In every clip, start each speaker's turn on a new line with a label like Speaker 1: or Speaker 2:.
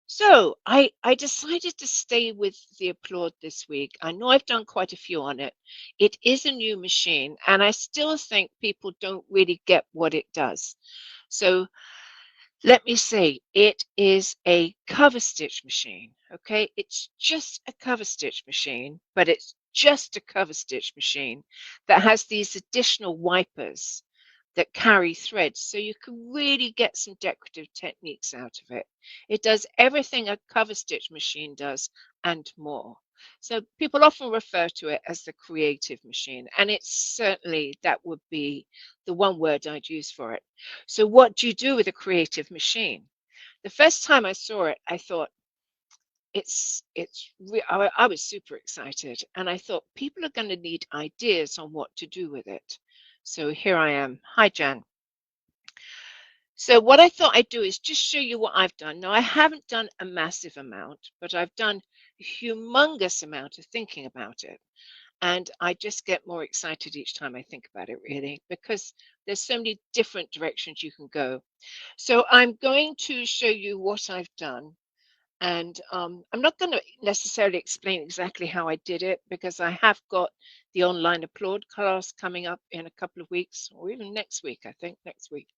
Speaker 1: So I decided to stay with the Applaud this week. I know I've done quite a few on it. It is a new machine, and I still think people don't really get what it does. So let me say, it is a cover stitch machine. Okay, it's just a cover stitch machine, but it's just a cover stitch machine that has these additional wipers that carry threads, so you can really get some decorative techniques out of it. It does everything a cover stitch machine does and more. So people often refer to it as the creative machine, and it's certainly that would be the one word I'd use for it. So what do you do with a creative machine? The first time I saw it, I thought I was super excited, and I thought people are going to need ideas on what to do with it. So here I am. Hi, Jan. So what I thought I'd do is just show you what I've done. Now, I haven't done a massive amount, but I've done a humongous amount of thinking about it. And I just get more excited each time I think about it, really, because there's so many different directions you can go. So I'm going to show you what I've done. And I'm not going to necessarily explain exactly how I did it because I have got the online Applaud class coming up in a couple of weeks, or even next week, I think, next week.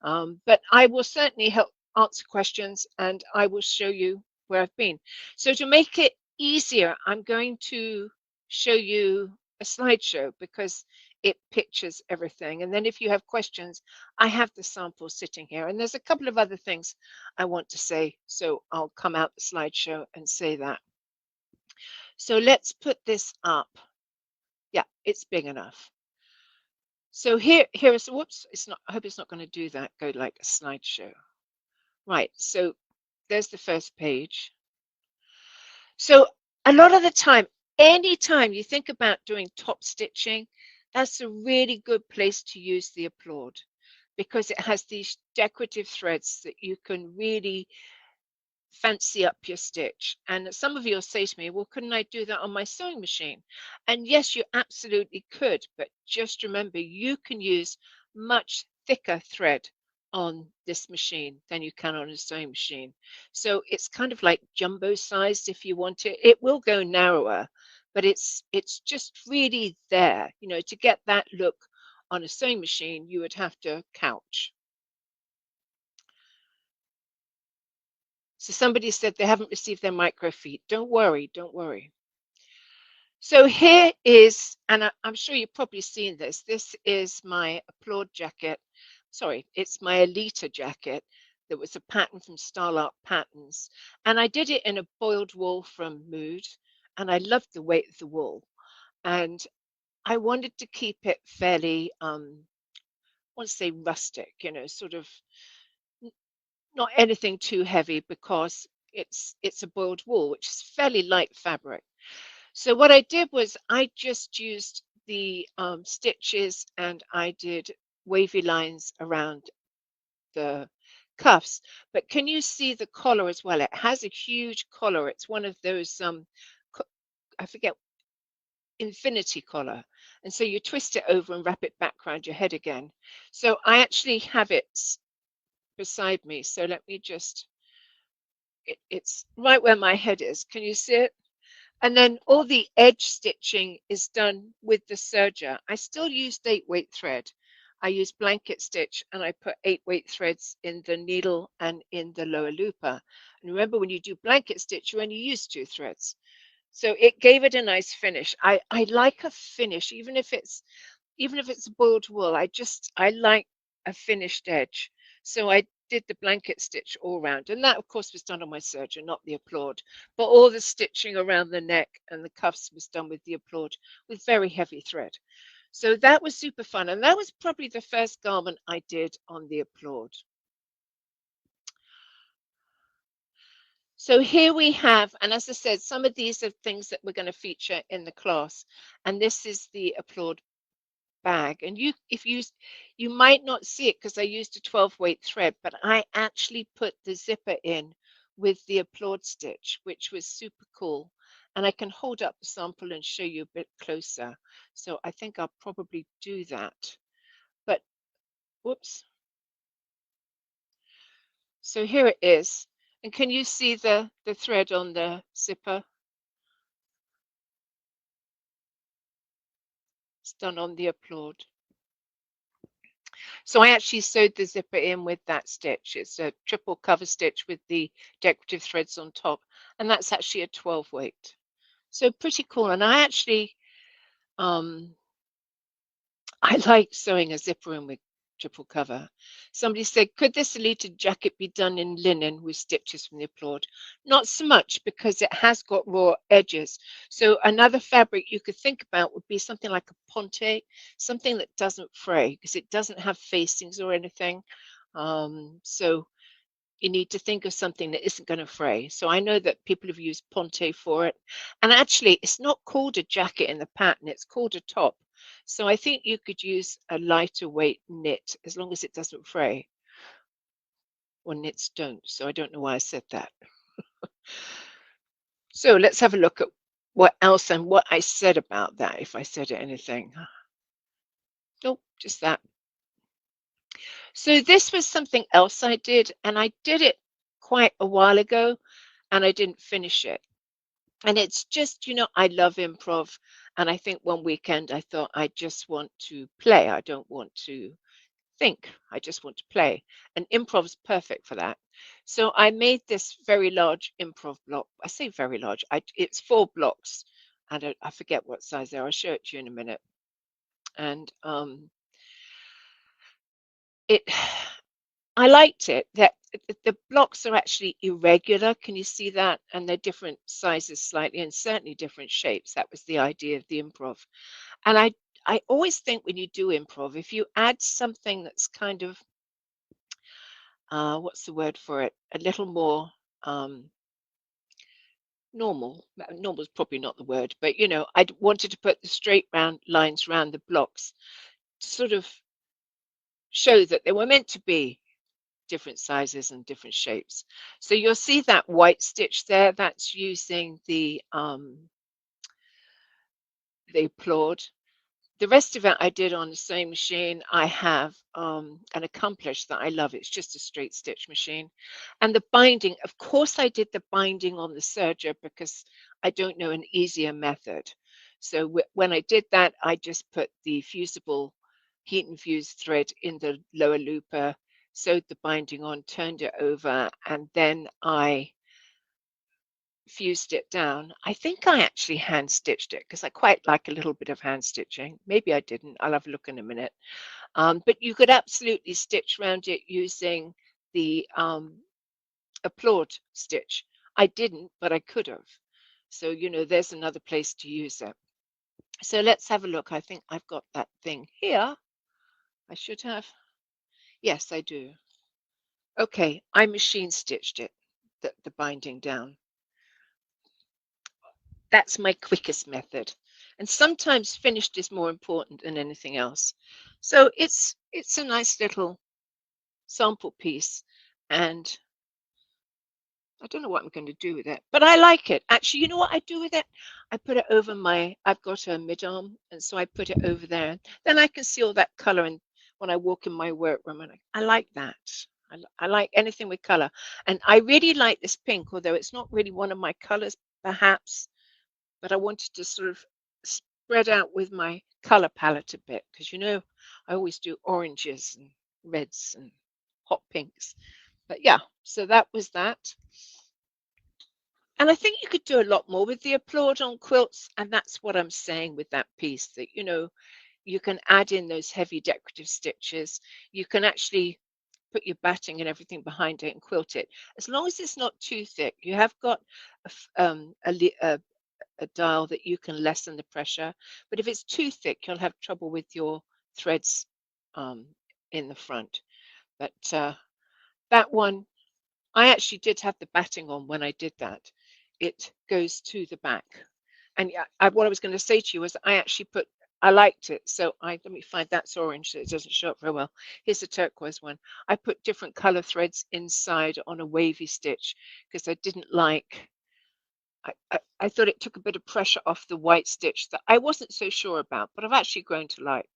Speaker 1: But I will certainly help answer questions and I will show you where I've been. So to make it easier, I'm going to show you a slideshow because it pictures everything. And then if you have questions, I have the sample sitting here. And there's a couple of other things I want to say. So I'll come out the slideshow and say that. So let's put this up. Yeah, it's big enough. So here is, whoops, it's not, I hope it's not going to do that, go like a slideshow. Right, so there's the first page. So a lot of the time, anytime you think about doing top stitching, that's a really good place to use the Applaud because it has these decorative threads that you can really fancy up your stitch. And some of you will say to me, well, couldn't I do that on my sewing machine? And yes, you absolutely could, but just remember you can use much thicker thread on this machine than you can on a sewing machine. So it's kind of like jumbo sized if you want it. It will go narrower, but it's just really there. You know, to get that look on a sewing machine, you would have to couch. So somebody said they haven't received their microfeed. Don't worry, don't worry. So here is, and I'm sure you've probably seen this. This is my Applaud jacket. Sorry, it's my Alita jacket that was a pattern from Starlark Patterns. And I did it in a boiled wool from Mood. And I loved the weight of the wool. And I wanted to keep it fairly, I want to say rustic, you know, sort of not anything too heavy because it's a boiled wool, which is fairly light fabric. So what I did was I just used the stitches and I did wavy lines around the cuffs. But can you see the collar as well? It has a huge collar. It's one of those I forget, infinity collar. And so you twist it over and wrap it back around your head again. So I actually have it beside me. So let me just, it's right where my head is. Can you see it? And then all the edge stitching is done with the serger. I still use 8-weight thread. I use blanket stitch and I put 8-weight threads in the needle and in the lower looper. And remember, when you do blanket stitch, you only use 2 threads. So it gave it a nice finish. I like a finish, even if it's boiled wool. I like a finished edge. So I did the blanket stitch all round. And that, of course, was done on my serger, not the Applaud. But all the stitching around the neck and the cuffs was done with the Applaud with very heavy thread. So that was super fun. And that was probably the first garment I did on the Applaud. So here we have, and as I said, some of these are things that we're going to feature in the class. And this is the Applaud bag, and you might not see it because I used a 12-weight thread, but I actually put the zipper in with the Applaud stitch, which was super cool. And I can hold up the sample and show you a bit closer. So I think I'll probably do that. But whoops. So here it is. And can you see the thread on the zipper? It's done on the Applaud. So I actually sewed the zipper in with that stitch. It's a triple cover stitch with the decorative threads on top, and that's actually a 12 weight. So pretty cool. And I actually, um, I like sewing a zipper in with triple cover. Somebody said, could this deleted jacket be done in linen with stitches from the Applaud? Not so much because it has got raw edges. So another fabric you could think about would be something like a ponte, something that doesn't fray because it doesn't have facings or anything. So you need to think of something that isn't going to fray. So I know that people have used ponte for it. And actually, it's not called a jacket in the pattern, it's called a top. So I think you could use a lighter weight knit as long as it doesn't fray. Or knits don't. So I don't know why I said that. So let's have a look at what else and what I said about that, if I said anything. Nope, just that. So this was something else I did, and I did it quite a while ago, and I didn't finish it. And it's just, I love improv. And I think one weekend I thought I just want to play. I don't want to think. I just want to play. And improv is perfect for that. So I made this very large improv block. I say very large. It's 4 blocks. And I forget what size they are. I'll show it to you in a minute. And it I liked it that the blocks are actually irregular. Can you see that? And they're different sizes slightly and certainly different shapes. That was the idea of the improv. And I always think when you do improv, if you add something that's kind of what's the word for it? A little more normal. Normal is probably not the word, but I wanted to put the straight round lines around the blocks to sort of show that they were meant to be different sizes and different shapes. So you'll see that white stitch there, that's using the Applaud. The rest of it I did on the same machine. I have an Accomplish that I love. It's just a straight stitch machine. And the binding, of course I did the binding on the serger because I don't know an easier method. So when I did that, I just put the fusible heat infused thread in the lower looper, sewed the binding on, turned it over, and then I fused it down. I think I actually hand stitched it because I quite like a little bit of hand stitching. Maybe I didn't. I'll have a look in a minute. But you could absolutely stitch around it using the Applaud stitch. I didn't, but I could have. So, there's another place to use it. So let's have a look. I think I've got that thing here. I should have. Yes, I do. Okay, I machine stitched it, the binding down. That's my quickest method. And sometimes finished is more important than anything else. So it's a nice little sample piece. And I don't know what I'm going to do with it, but I like it. Actually, you know what I do with it? I put it over I've got a mid-arm, and so I put it over there. Then I can see all that color and when I walk in my workroom, and I like that. I like anything with color. And I really like this pink, although it's not really one of my colors, perhaps, but I wanted to sort of spread out with my color palette a bit because I always do oranges and reds and hot pinks. But yeah, so that was that. And I think you could do a lot more with the Applaud on quilts, and that's what I'm saying with that piece, that you can add in those heavy decorative stitches. You can actually put your batting and everything behind it and quilt it, as long as it's not too thick. You have got a dial that you can lessen the pressure, but if it's too thick, you'll have trouble with your threads in the front. But that one, I actually did have the batting on when I did that. It goes to the back. And yeah, what I was going to say to you was I liked it. So let me find that's orange, so it doesn't show up very well. Here's the turquoise one. I put different color threads inside on a wavy stitch because I didn't like, I thought it took a bit of pressure off the white stitch that I wasn't so sure about, but I've actually grown to like.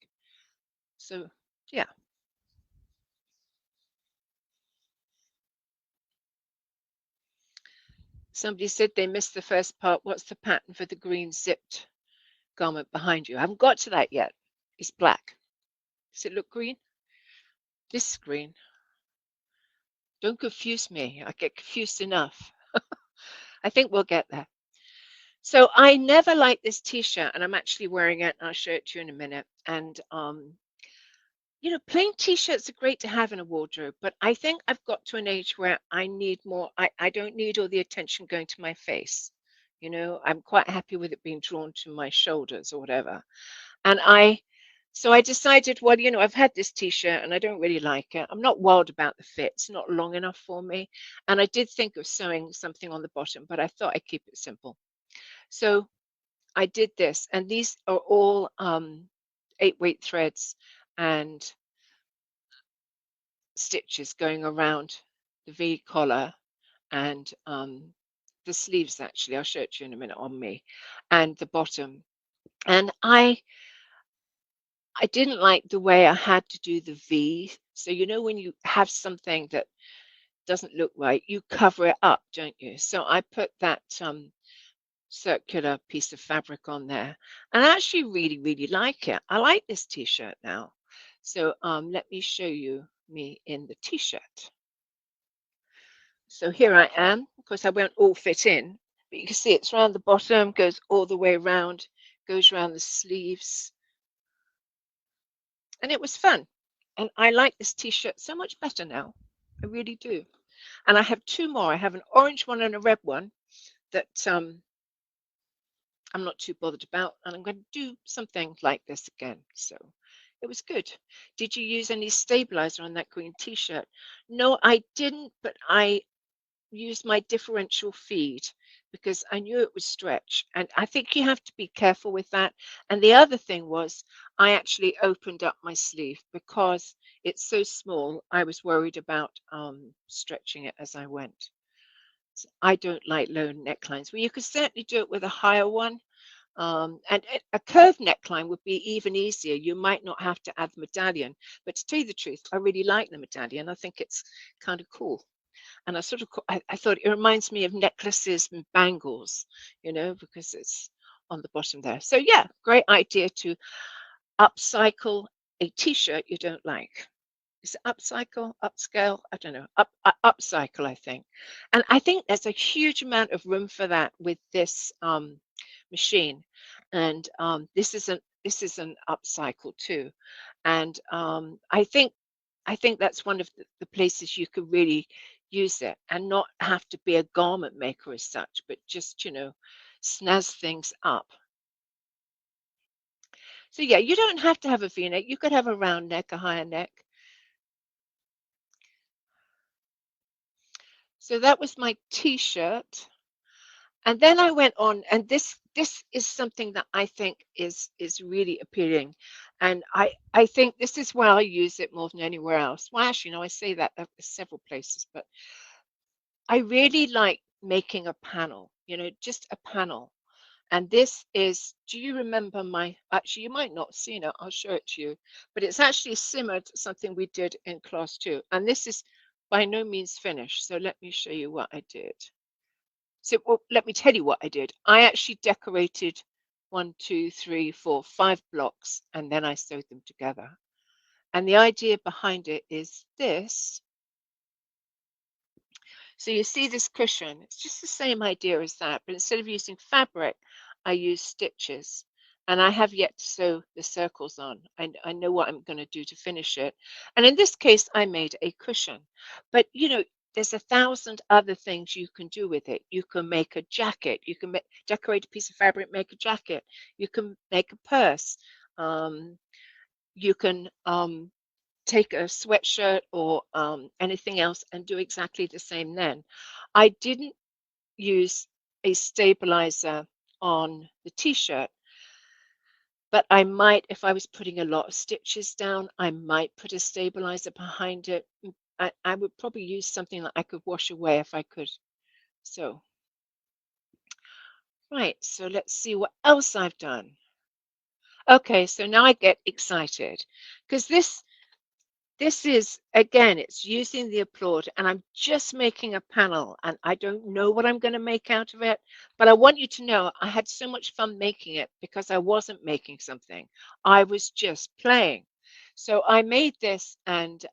Speaker 1: So yeah. Somebody said they missed the first part. What's the pattern for the green zipped garment behind you? I haven't got to that yet. It's black. Does it look green? This is green. Don't confuse me. I get confused enough. I think we'll get there. So I never liked this t-shirt, and I'm actually wearing it. And I'll show it to you in a minute. And plain t-shirts are great to have in a wardrobe, but I think I've got to an age where I need more. I don't need all the attention going to my face. I'm quite happy with it being drawn to my shoulders or whatever. And so I decided, well, I've had this t-shirt and I don't really like it. I'm not wild about the fit. It's not long enough for me. And I did think of sewing something on the bottom, but I thought I'd keep it simple. So I did this, and these are all 8-weight threads and stitches going around the V collar and the sleeves. Actually, I'll show it to you in a minute on me, and the bottom. And I didn't like the way I had to do the V. So when you have something that doesn't look right, you cover it up, don't you? So I put that circular piece of fabric on there, and I actually really, really like it. I like this t-shirt now. So let me show you me in the t-shirt. So here I am. Of course, I won't all fit in, but you can see it's around the bottom, goes all the way around, goes around the sleeves. And it was fun. And I like this t-shirt so much better now. I really do. And I have two more. I have an orange one and a red one that I'm not too bothered about. And I'm going to do something like this again. So it was good. Did you use any stabilizer on that green t-shirt? No, I didn't, but I used my differential feed because I knew it would stretch, and I think you have to be careful with that. And the other thing was I actually opened up my sleeve because it's so small. I was worried about stretching it as I went. So I don't like low necklines. Well, you could certainly do it with a higher one. And a curved neckline would be even easier. You might not have to add the medallion, but to tell you the truth, I really like the medallion. I think it's kind of cool. And I thought it reminds me of necklaces and bangles, because it's on the bottom there. So yeah, great idea to upcycle a t-shirt you don't like. Is it upcycle, upscale? I don't know. Upcycle, I think. And I think there's a huge amount of room for that with this machine. And this is an upcycle too. And I think that's one of the places you could really use it and not have to be a garment maker as such, but just, snazz things up. So yeah, you don't have to have a V-neck. You could have a round neck, a higher neck. So that was my t-shirt. And then I went on, and this is something that I think is really appealing. And I think this is where I use it more than anywhere else. Well, actually, no, I say that several places, but I really like making a panel, just a panel. And this is, do you remember actually, you might not have seen it, I'll show it to you, but it's actually similar to something we did in class 2. And this is by no means finished. So let me show you what I did. So let me tell you what I did. I actually decorated 1, 2, 3, 4, 5 blocks, and then I sewed them together. And the idea behind it is this. So you see this cushion, it's just the same idea as that, but instead of using fabric, I use stitches. And I have yet to sew the circles on. I know what I'm going to do to finish it. And in this case, I made a cushion. But, there's 1,000 other things you can do with it. You can make a jacket. You can decorate a piece of fabric, make a jacket. You can make a purse. You can take a sweatshirt or anything else and do exactly the same then. I didn't use a stabilizer on the t-shirt, but I might, if I was putting a lot of stitches down, I might put a stabilizer behind it. I would probably use something that I could wash away if I could. So, right, so let's see what else I've done. Okay, so now I get excited because this this is, again, it's using the Applaud, and I'm just making a panel, and I don't know what I'm going to make out of it, but I want you to know I had so much fun making it because I wasn't making something. I was just playing. So I made this, and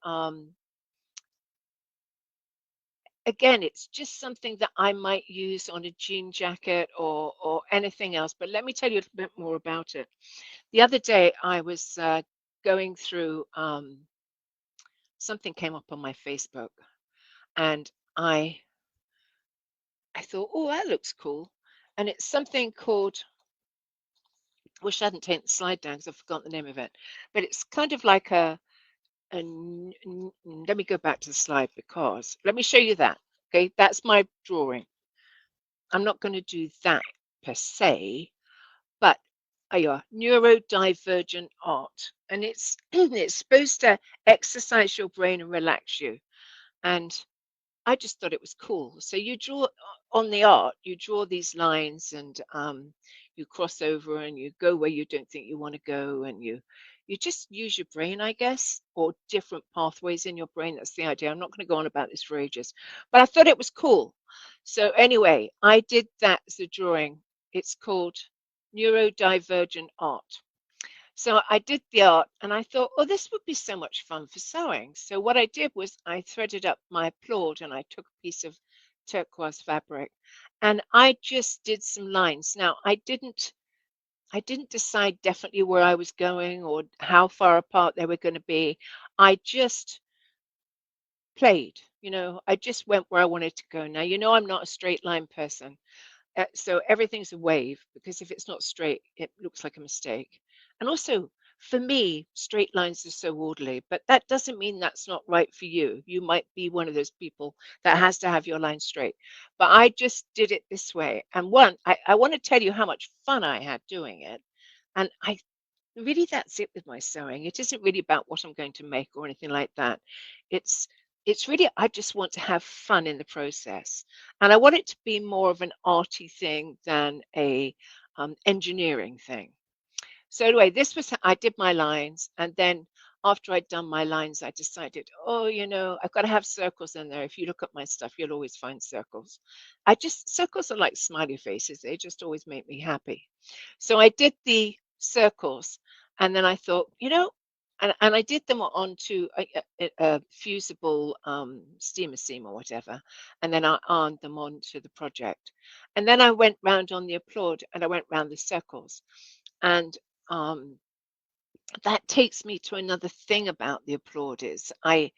Speaker 1: again, it's just something that I might use on a jean jacket or anything else. But let me tell you a bit more about it. The other day, I was going through something came up on my Facebook, and I thought, oh, that looks cool, and it's something called. Wish I hadn't taken the slide down because I've forgotten the name of it, but it's kind of like let me go back to the slide because let me show you that. Okay, that's my drawing. I'm not going to do that per se, but yeah, neurodivergent art, and it's it's supposed to exercise your brain and relax you. And I just thought it was cool. So you draw on the art, you draw these lines, and you cross over and you go where you don't think you want to go, and you just use your brain, I guess, or different pathways in your brain. That's the idea. I'm not going to go on about this for ages, but I thought it was cool. So anyway, I did that as a drawing. It's called neurodivergent art. So I did the art and I thought, oh, this would be so much fun for sewing. So what I did was I threaded up my Applaud and I took a piece of turquoise fabric and I just did some lines. Now I didn't decide definitely where I was going or how far apart they were going to be. I just played, I just went where I wanted to go. Now, I'm not a straight line person. So everything's a wave because if it's not straight, it looks like a mistake. And also, for me, straight lines are so orderly, but that doesn't mean that's not right for you. You might be one of those people that has to have your line straight. But I just did it this way. And I want to tell you how much fun I had doing it. And really, that's it with my sewing. It isn't really about what I'm going to make or anything like that. It's it's really I just want to have fun in the process, and I want it to be more of an arty thing than a engineering thing. So anyway, this was I did my lines, and then after I'd done my lines, I decided, oh, I've got to have circles in there. If you look at my stuff, you'll always find circles. Circles are like smiley faces. They just always make me happy. So I did the circles, and then I thought, and I did them onto a fusible steamer seam or whatever, and then I ironed them onto the project. And then I went round on the Applaud, and I went round the circles. And that takes me to another thing about the Applaud is I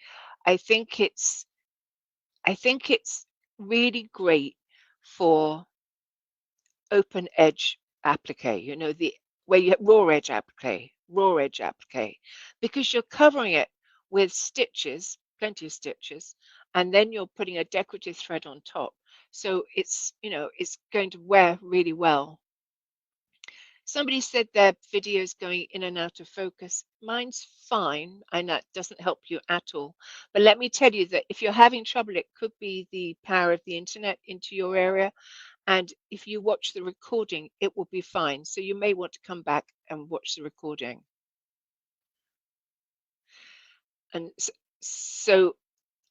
Speaker 1: think it's I think it's really great for open edge applique, the where you raw edge applique, because you're covering it with stitches, plenty of stitches, and then you're putting a decorative thread on top. So it's going to wear really well. Somebody said their video's going in and out of focus. Mine's fine, and that doesn't help you at all. But let me tell you that if you're having trouble, it could be the power of the internet into your area. And if you watch the recording, it will be fine. So you may want to come back and watch the recording. And so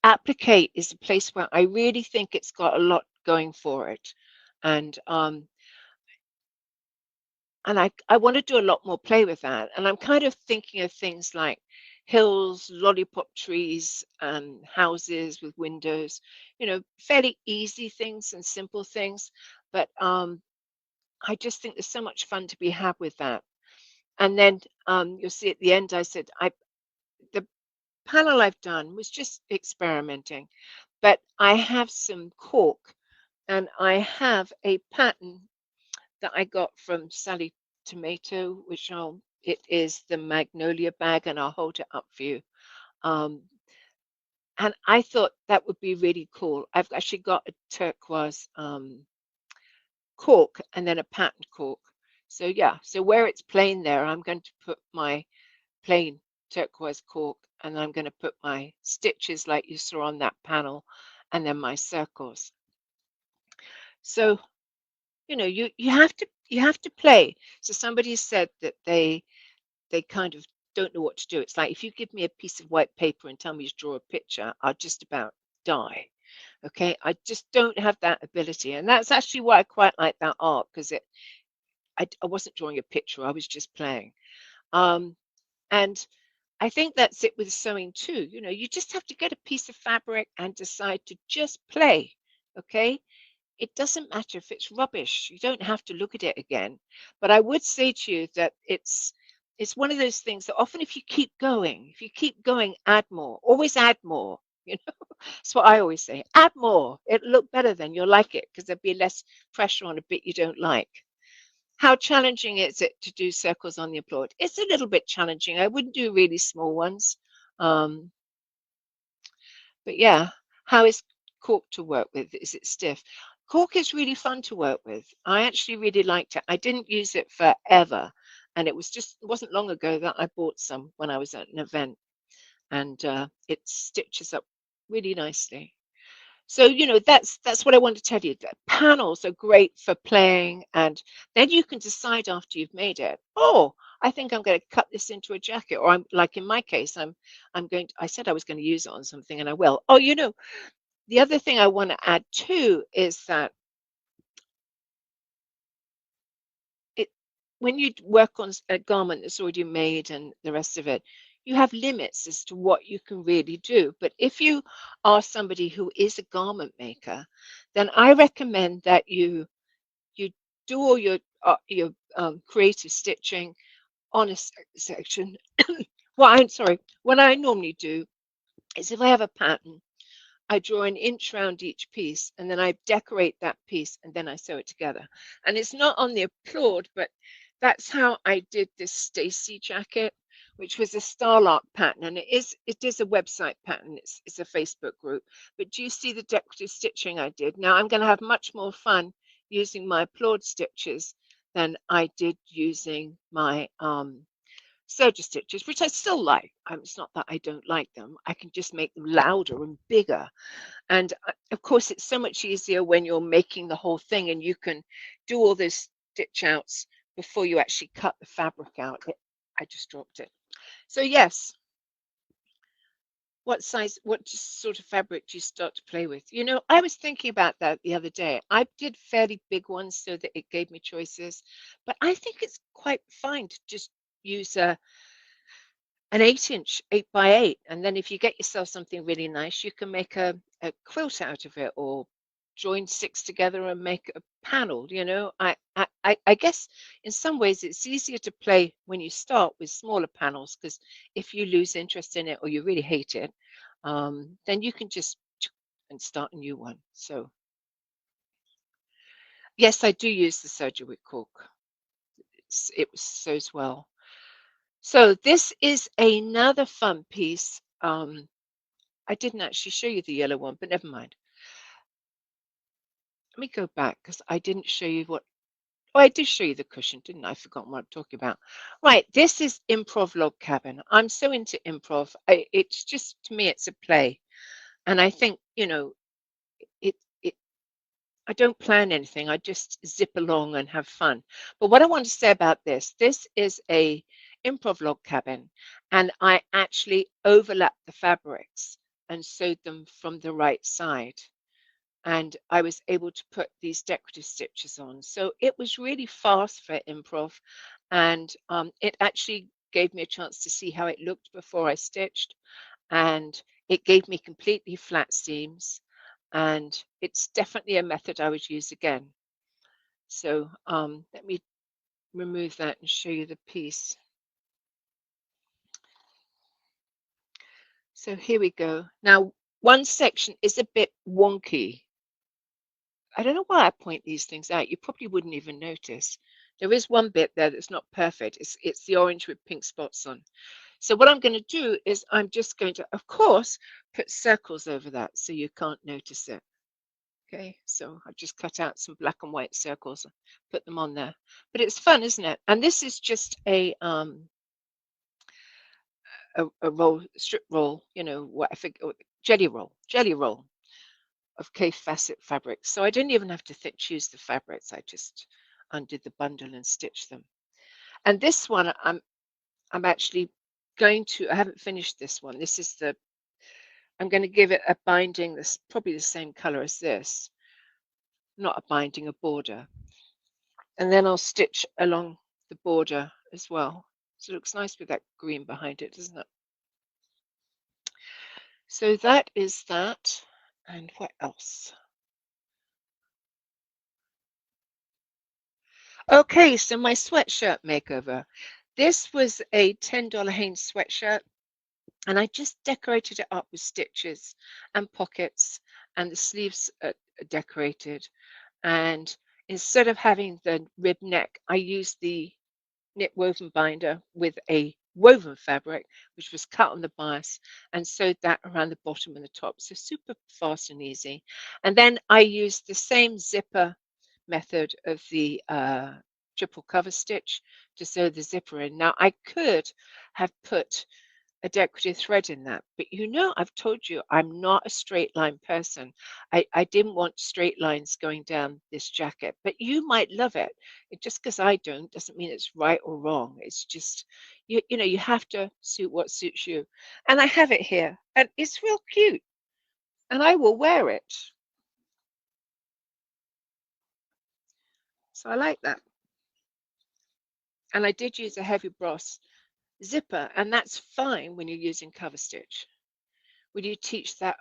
Speaker 1: Applique is a place where I really think it's got a lot going for it. And I want to do a lot more play with that. And I'm kind of thinking of things like hills, lollipop trees, and houses with windows, fairly easy things and simple things. But I just think there's so much fun to be had with that. And then you'll see at the end, I said, the panel I've done was just experimenting, but I have some cork and I have a pattern that I got from Sally Tomato, it is the Magnolia bag, and I'll hold it up for you. And I thought that would be really cool. I've actually got a turquoise cork and then a patterned cork. So yeah, so where it's plain there, I'm going to put my plain turquoise cork, and I'm going to put my stitches like you saw on that panel, and then my circles. So you have to play. So somebody said that they kind of don't know what to do. It's like if you give me a piece of white paper and tell me to draw a picture, I'll just about die. Okay, I just don't have that ability, and that's actually why I quite like that art, because I wasn't drawing a picture, I was just playing. Um, and I think that's it with sewing too. You know, you just have to get a piece of fabric and decide to just play. Okay, it doesn't matter if it's rubbish. You don't have to look at it again. But I would say to you that it's one of those things that often if you keep going, add more. Always add more. You know, that's what I always say. Add more. It'll look better then. You'll like it because there'll be less pressure on a bit you don't like. How challenging is it to do circles on the applaud? It's a little bit challenging. I wouldn't do really small ones. Um, but yeah, how is cork to work with? Is it stiff? Cork is really fun to work with. I actually really liked it. I didn't use it forever. And it wasn't long ago that I bought some when I was at an event. And it stitches up really nicely. So, you know, that's what I want to tell you. That panels are great for playing, and then you can decide after you've made it, oh, I think I'm going to cut this into a jacket, or I'm like in my case, I said I was going to use it on something and I will. Oh, you know, the other thing I want to add too is that it when you work on a garment that's already made and the rest of it, you have limits as to what you can really do. But if you are somebody who is a garment maker, then I recommend that you do all your creative stitching on a section. What I normally do is if I have a pattern, I draw an inch round each piece and then I decorate that piece and then I sew it together. And it's not on the applaud, but that's how I did this Stacy jacket, which was a Starlark pattern. And it is a website pattern. It's a Facebook group. But do you see the decorative stitching I did? Now I'm going to have much more fun using my applaud stitches than I did using my serger stitches, which I still like. It's not that I don't like them. I can just make them louder and bigger. And of course, it's so much easier when you're making the whole thing and you can do all those stitch outs before you actually cut the fabric out. I just dropped it. So yes, what sort of fabric do you start to play with? You know, I was thinking about that the other day. I did fairly big ones so that it gave me choices, but I think it's quite fine to just use an 8-inch 8x8, and then if you get yourself something really nice, you can make a quilt out of it, or join 6 together and make a panel. You know, I guess in some ways it's easier to play when you start with smaller panels, because if you lose interest in it or you really hate it, then you can just and start a new one. So yes, I do use the serger with cork. It sews well. So this is another fun piece. I didn't actually show you the yellow one, but never mind. Let me go back because I didn't show you what. Oh, I did show you the cushion, didn't I? I've forgotten what I'm talking about. Right, this is Improv Log Cabin. I'm so into improv. It's just, to me, it's a play. And I think, you know, it, it, I don't plan anything. I just zip along and have fun. But what I want to say about this is a Improv Log Cabin, and I actually overlap the fabrics and sewed them from the right side. And I was able to put these decorative stitches on. So it was really fast for improv, and it actually gave me a chance to see how it looked before I stitched, and it gave me completely flat seams, and it's definitely a method I would use again. So let me remove that and show you the piece. So here we go. Now, one section is a bit wonky. I don't know why I point these things out. You probably wouldn't even notice. There is one bit there that's not perfect. It's the orange with pink spots on. So what I'm going to do is I'm just going to, of course, put circles over that so you can't notice it. Okay, so I've just cut out some black and white circles, put them on there. But it's fun, isn't it? And this is just a roll, strip roll, you know, what I think, jelly roll of K facet fabric. So I didn't even have to choose the fabrics. I just undid the bundle and stitched them. And this one I'm actually I haven't finished this one. This is I'm going to give it a binding that's probably the same color as this, not a binding, a border. And then I'll stitch along the border as well. So it looks nice with that green behind it, doesn't it? So that is that. And what else? Okay, so my sweatshirt makeover. This was a $10 Hanes sweatshirt, and I just decorated it up with stitches and pockets, and the sleeves are decorated. And instead of having the rib neck, I used the knit woven binder with a woven fabric, which was cut on the bias, and sewed that around the bottom and the top. So super fast and easy. And then I used the same zipper method of the triple cover stitch to sew the zipper in. Now I could have put a decorative thread in that, but I've told you I'm not a straight line person. I didn't want straight lines going down this jacket, but you might love it. Just because I don't doesn't mean it's right or wrong. It's just you have to suit what suits you. And I have it here, and it's real cute, and I will wear it. So I like that. And I did use a heavy brass zipper, and that's fine when you're using cover stitch. Will you teach that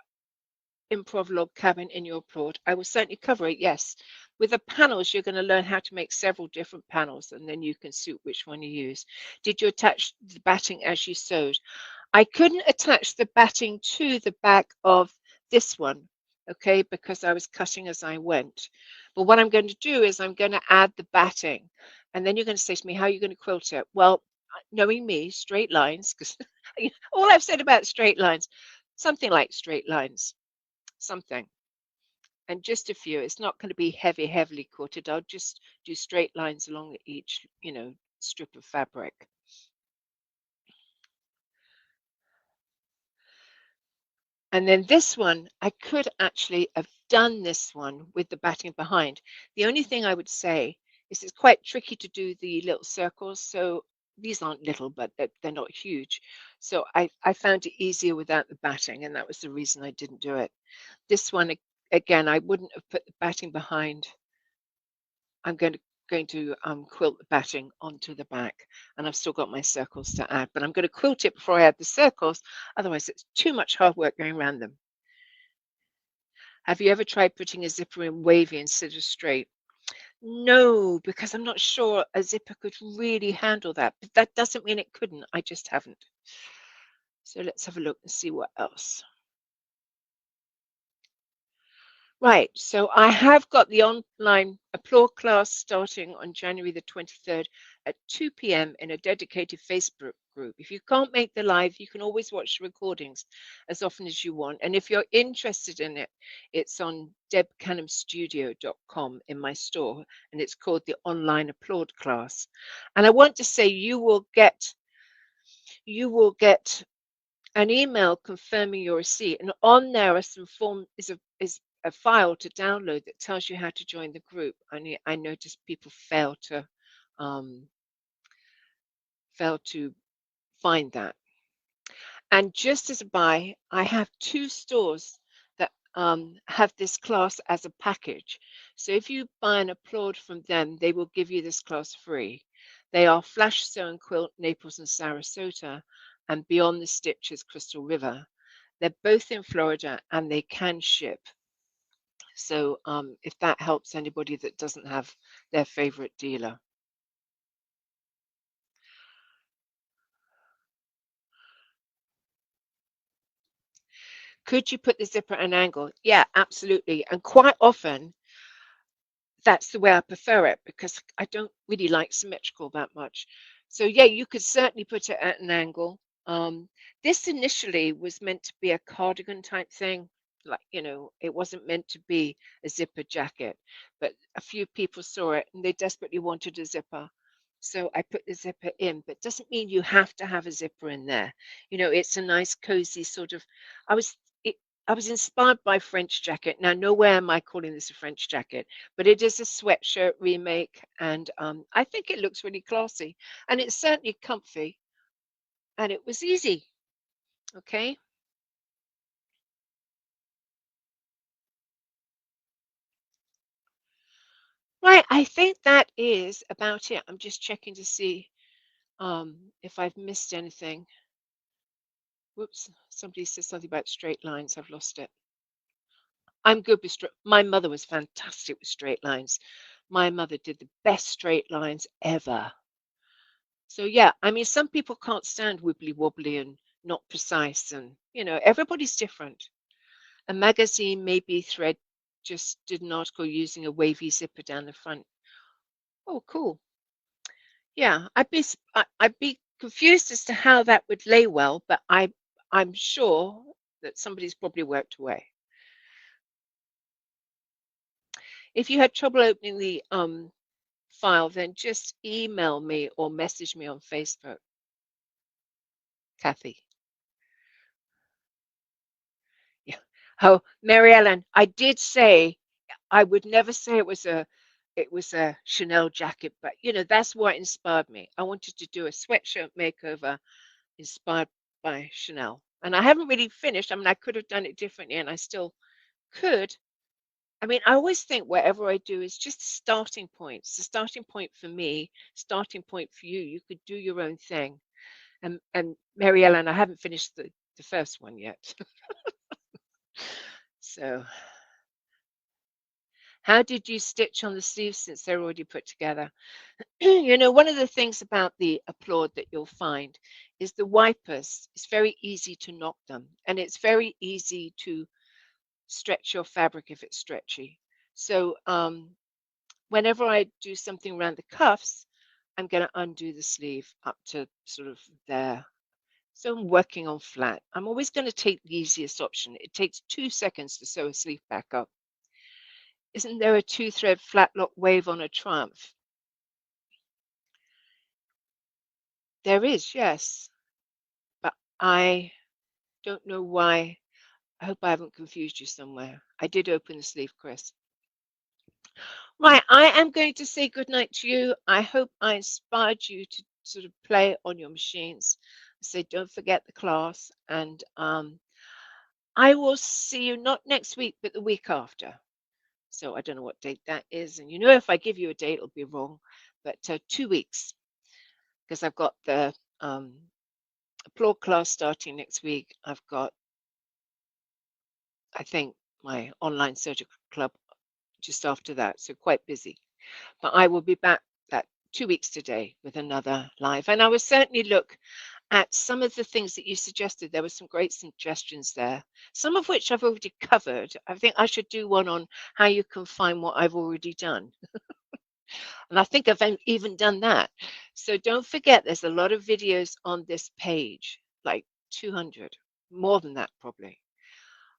Speaker 1: Improv Log Cabin in your Applaud? I will certainly cover it, yes. With the panels, you're going to learn how to make several different panels, and then you can suit which one you use. Did you attach the batting as you sewed? I couldn't attach the batting to the back of this one, okay, because I was cutting as I went. But what I'm going to do is I'm going to add the batting, and then you're going to say to me, how are you going to quilt it? Well, knowing me, straight lines, because all I've said about straight lines, something like straight lines, something. And just a few. It's not going to be heavily quilted. I'll just do straight lines along each, strip of fabric. And then this one, I could actually have done this one with the batting behind. The only thing I would say is it's quite tricky to do the little circles. So these aren't little, but they're not huge. So I found it easier without the batting, and that was the reason I didn't do it. This one, again, I wouldn't have put the batting behind. I'm going to quilt the batting onto the back, and I've still got my circles to add, but I'm going to quilt it before I add the circles. Otherwise, it's too much hard work going around them. Have you ever tried putting a zipper in wavy instead of straight? No, because I'm not sure a zipper could really handle that, but that doesn't mean it couldn't. I just haven't. So let's have a look and see what else. Right, so I have got the online Applaud class starting on January the 23rd at 2 p.m. in a dedicated Facebook group. If you can't make the live, you can always watch the recordings as often as you want. And if you're interested in it, it's on debcanhamstudio.com in my store, and it's called the online Applaud class. And I want to say you will get an email confirming your receipt, and on there are some form is a file to download that tells you how to join the group. I noticed people fail to find that. And just as a buy, I have 2 stores that have this class as a package. So if you buy an Applaud from them, they will give you this class free. They are Flash Sew and Quilt, Naples and Sarasota, and Beyond the Stitches, Crystal River. They're both in Florida, and they can ship. So if that helps anybody that doesn't have their favorite dealer. Could you put the zipper at an angle? Yeah, absolutely. And quite often, that's the way I prefer it, because I don't really like symmetrical that much. So yeah, you could certainly put it at an angle. This initially was meant to be a cardigan type thing. Like, it wasn't meant to be a zipper jacket, but a few people saw it and they desperately wanted a zipper. So I put the zipper in, but doesn't mean you have to have a zipper in there. It's a nice cozy sort of, I was I was inspired by French jacket. Now, nowhere am I calling this a French jacket, but it is a sweatshirt remake, and I think it looks really classy, and it's certainly comfy. and it was easy. Okay. Right. I think that is about it. I'm just checking to see if I've missed anything. Whoops. Somebody said something about straight lines. I've lost it. I'm good with straight. My mother was fantastic with straight lines. My mother did the best straight lines ever. So yeah, I mean, some people can't stand wibbly wobbly and not precise, and everybody's different. A magazine, maybe Thread, just did an article using a wavy zipper down the front. Oh, cool. Yeah, I'd be confused as to how that would lay well, but I'm sure that somebody's probably worked away. If you had trouble opening the file, then just email me or message me on Facebook, Kathy. Yeah. Oh, Mary Ellen, I did say I would never say it was a Chanel jacket, but that's what inspired me. I wanted to do a sweatshirt makeover inspired by Chanel. And I haven't really finished. I mean, I could have done it differently and I still could. I mean, I always think whatever I do is just a starting point. It's a starting point for me, starting point for you. You could do your own thing. And Mary Ellen, I haven't finished the first one yet. So how did you stitch on the sleeves since they're already put together? One of the things about the Applaud that you'll find is the wipers. It's very easy to knock them, and it's very easy to stretch your fabric if it's stretchy. So whenever I do something around the cuffs, I'm going to undo the sleeve up to sort of there. So I'm working on flat. I'm always going to take the easiest option. It takes 2 seconds to sew a sleeve back up. Isn't there a 2-thread flat lock wave on a Triumph? There is, yes. But I don't know why. I hope I haven't confused you somewhere. I did open the sleeve, Chris. Right, I am going to say goodnight to you. I hope I inspired you to sort of play on your machines. So don't forget the class. And I will see you not next week, but the week after. So I don't know what date that is. And if I give you a date, it'll be wrong. But 2 weeks, because I've got the Applaud class starting next week. I've got, I think, my online surgical club just after that. So quite busy. But I will be back that 2 weeks today with another live. And I will certainly look at some of the things that you suggested. There were some great suggestions there, some of which I've already covered. I think I should do one on how you can find what I've already done. And I think I've even done that. So don't forget, there's a lot of videos on this page, like 200, more than that probably.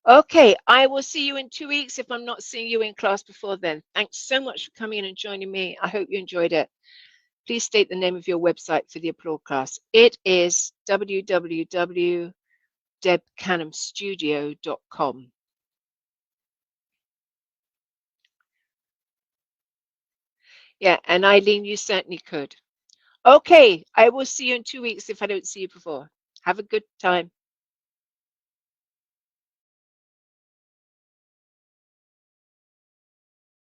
Speaker 1: Okay, I will see you in 2 weeks if I'm not seeing you in class before then. Thanks so much for coming in and joining me. I hope you enjoyed it. Please state the name of your website for the Applaud class. It is www.debcanhamstudio.com. Yeah, and Eileen, you certainly could. Okay, I will see you in 2 weeks if I don't see you before. Have a good time.